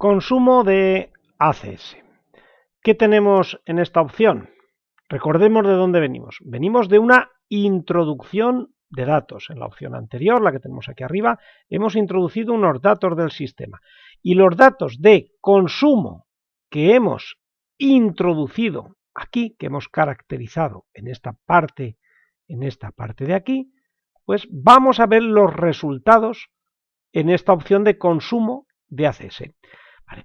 Consumo de ACS. ¿Qué tenemos en esta opción? Recordemos de dónde venimos. Venimos de una introducción de datos. En la opción anterior, la que tenemos aquí arriba, hemos introducido unos datos del sistema. Y los datos de consumo que hemos introducido aquí, que hemos caracterizado en esta parte de aquí, pues vamos a ver los resultados en esta opción de consumo de ACS. Vale.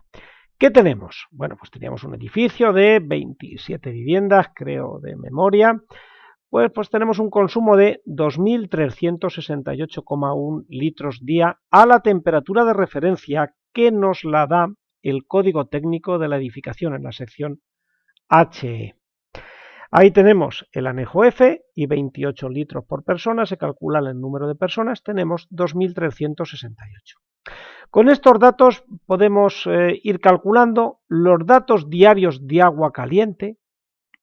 ¿Qué tenemos? Bueno, pues teníamos un edificio de 27 viviendas, creo de memoria, pues tenemos un consumo de 2.368,1 litros día a la temperatura de referencia que nos la da el código técnico de la edificación en la sección HE. Ahí tenemos el anejo F y 28 litros por persona, se calcula el número de personas, tenemos 2.368. Con estos datos podemos ir calculando los datos diarios de agua caliente,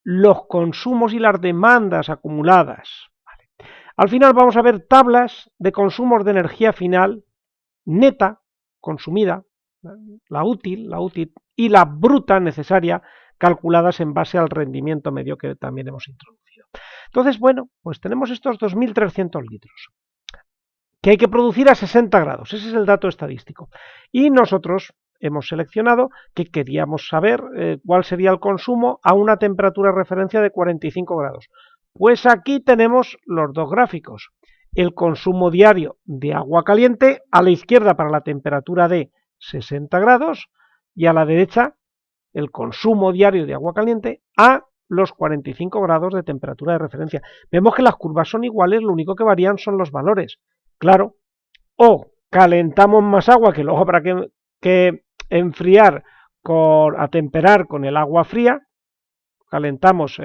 los consumos y las demandas acumuladas. Vale. Al final vamos a ver tablas de consumos de energía final neta, consumida, la útil y la bruta necesaria, calculadas en base al rendimiento medio que también hemos introducido. Entonces, bueno, pues tenemos estos 2.300 litros que hay que producir a 60 grados, ese es el dato estadístico. Y nosotros hemos seleccionado que queríamos saber cuál sería el consumo a una temperatura de referencia de 45 grados. Pues aquí tenemos los dos gráficos. El consumo diario de agua caliente a la izquierda para la temperatura de 60 grados y a la derecha el consumo diario de agua caliente a los 45 grados de temperatura de referencia. Vemos que las curvas son iguales, lo único que varían son los valores. Claro, o calentamos más agua que luego habrá que enfriar, atemperar con el agua fría, calentamos,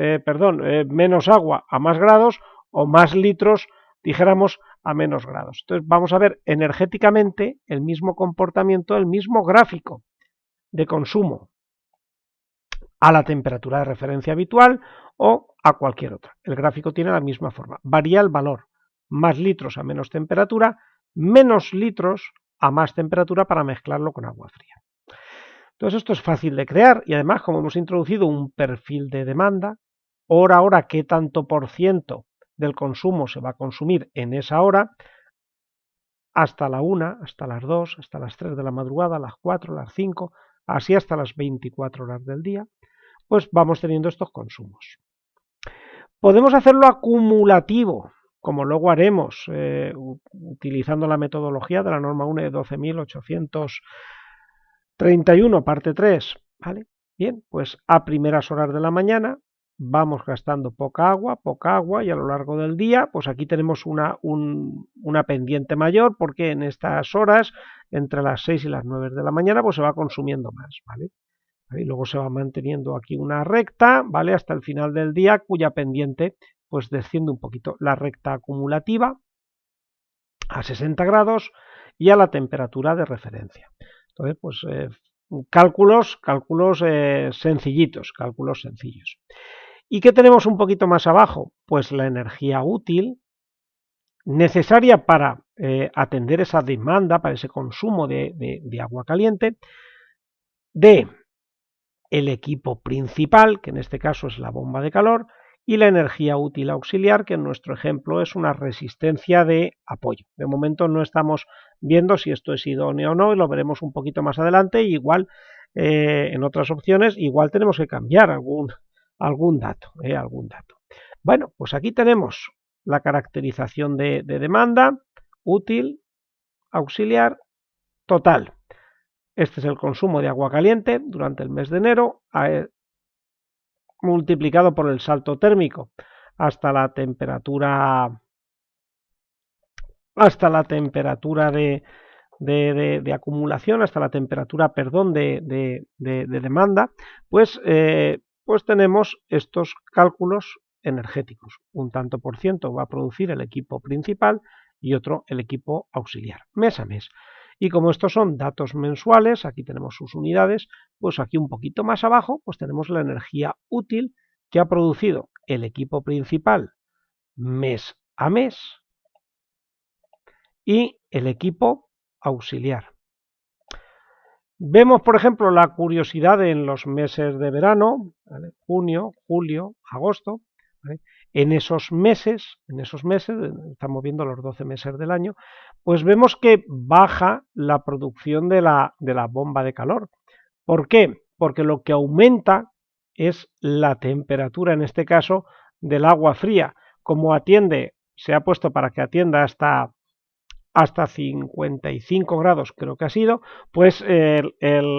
menos agua a más grados o más litros, dijéramos, a menos grados. Entonces vamos a ver energéticamente el mismo comportamiento, el mismo gráfico de consumo a la temperatura de referencia habitual o a cualquier otra. El gráfico tiene la misma forma, varía el valor, más litros a menos temperatura, menos litros a más temperatura para mezclarlo con agua fría. Entonces esto es fácil de crear y además como hemos introducido un perfil de demanda, hora a hora qué tanto por ciento del consumo se va a consumir en esa hora, hasta la 1, hasta las 2, hasta las 3 de la madrugada, las 4, las 5, así hasta las 24 horas del día, pues vamos teniendo estos consumos. Podemos hacerlo acumulativo, como luego haremos utilizando la metodología de la norma UNE 12.831, parte 3, ¿vale? Bien, pues a primeras horas de la mañana vamos gastando poca agua y a lo largo del día, pues aquí tenemos una pendiente mayor porque en estas horas, entre las 6 y las 9 de la mañana, pues se va consumiendo más, ¿vale? Y luego se va manteniendo aquí una recta, ¿vale? Hasta el final del día, cuya pendiente pues desciende un poquito. La recta acumulativa a 60 grados y a la temperatura de referencia. Entonces, pues cálculos sencillitos, cálculos sencillos. ¿Y qué tenemos un poquito más abajo? Pues la energía útil necesaria para atender esa demanda, para ese consumo de agua caliente, de el equipo principal, que en este caso es la bomba de calor, y la energía útil auxiliar, que en nuestro ejemplo es una resistencia de apoyo. De momento no estamos viendo si esto es idóneo o no, y lo veremos un poquito más adelante, y igual en otras opciones, igual tenemos que cambiar algún dato. Bueno, pues aquí tenemos la caracterización de demanda, útil, auxiliar, total. Este es el consumo de agua caliente durante el mes de enero, multiplicado por el salto térmico hasta la temperatura de acumulación, hasta la temperatura, de demanda, pues tenemos estos cálculos energéticos. Un tanto por ciento va a producir el equipo principal y otro el equipo auxiliar, mes a mes. Y como estos son datos mensuales, aquí tenemos sus unidades, pues aquí un poquito más abajo pues tenemos la energía útil que ha producido el equipo principal mes a mes y el equipo auxiliar. Vemos, por ejemplo, la curiosidad en los meses de verano, ¿vale? Junio, julio, agosto, ¿vale? En esos meses, estamos viendo los 12 meses del año, pues vemos que baja la producción de la bomba de calor. ¿Por qué? Porque lo que aumenta es la temperatura, en este caso, del agua fría. Como se ha puesto para que atienda hasta 55 grados, creo que ha sido, pues el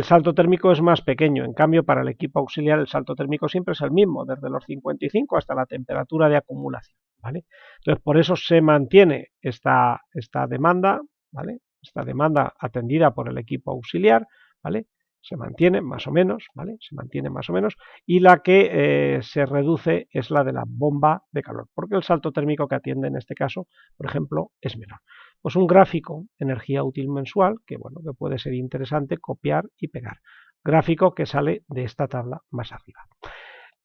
salto térmico es más pequeño. En cambio, para el equipo auxiliar el salto térmico siempre es el mismo, desde los 55 hasta la temperatura de acumulación, ¿vale? Entonces, por eso se mantiene esta demanda, ¿vale? Esta demanda atendida por el equipo auxiliar, ¿vale? Se mantiene más o menos, ¿vale? Se mantiene más o menos, y la que se reduce es la de la bomba de calor, porque el salto térmico que atiende en este caso, por ejemplo, es menor. Pues un gráfico, energía útil mensual, que bueno, que puede ser interesante copiar y pegar. Gráfico que sale de esta tabla más arriba.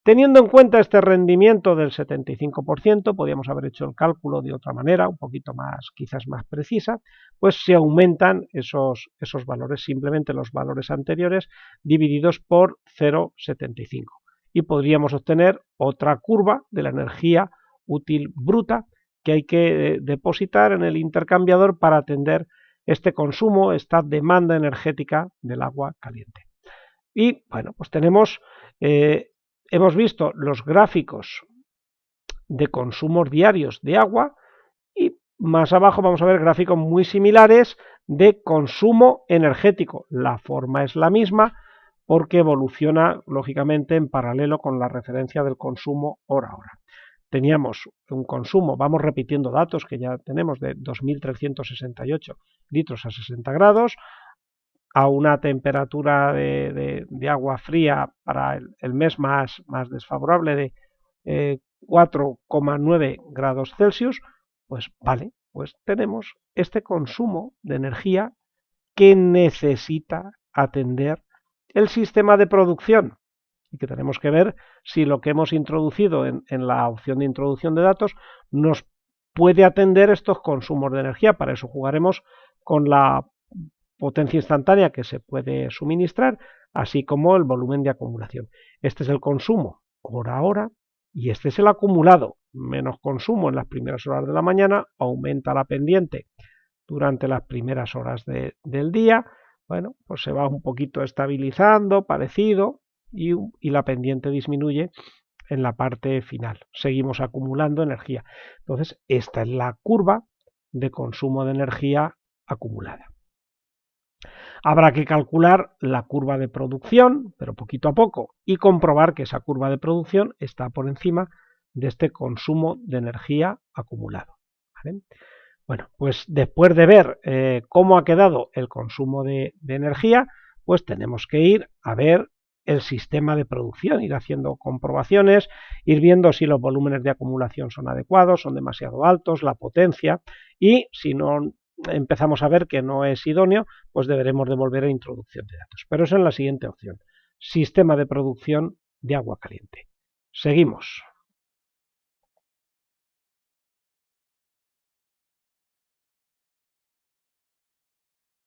Teniendo en cuenta este rendimiento del 75%, podríamos haber hecho el cálculo de otra manera, un poquito más, quizás más precisa, pues se aumentan esos valores, simplemente los valores anteriores, divididos por 0,75. Y podríamos obtener otra curva de la energía útil bruta que hay que depositar en el intercambiador para atender este consumo, esta demanda energética del agua caliente. Y bueno, pues tenemos... hemos visto los gráficos de consumos diarios de agua y más abajo vamos a ver gráficos muy similares de consumo energético. La forma es la misma porque evoluciona lógicamente en paralelo con la referencia del consumo hora a hora. Teníamos un consumo, vamos repitiendo datos que ya tenemos, de 2.368 litros a 60 grados, a una temperatura de agua fría para el mes más desfavorable de 4,9 grados Celsius, pues vale, pues tenemos este consumo de energía que necesita atender el sistema de producción y que tenemos que ver si lo que hemos introducido en la opción de introducción de datos nos puede atender estos consumos de energía. Para eso jugaremos con la potencia instantánea que se puede suministrar, así como el volumen de acumulación. Este es el consumo hora a hora y este es el acumulado. Menos consumo en las primeras horas de la mañana, aumenta la pendiente durante las primeras horas del día. Bueno, pues se va un poquito estabilizando, parecido, y la pendiente disminuye en la parte final. Seguimos acumulando energía. Entonces, esta es la curva de consumo de energía acumulada. Habrá que calcular la curva de producción, pero poquito a poco, y comprobar que esa curva de producción está por encima de este consumo de energía acumulado. ¿Vale? Bueno, pues después de ver cómo ha quedado el consumo de energía, pues tenemos que ir a ver el sistema de producción, ir haciendo comprobaciones, ir viendo si los volúmenes de acumulación son adecuados, son demasiado altos, la potencia, y si no empezamos a ver que no es idóneo, pues deberemos de volver a introducción de datos. Pero eso es la siguiente opción, sistema de producción de agua caliente. Seguimos.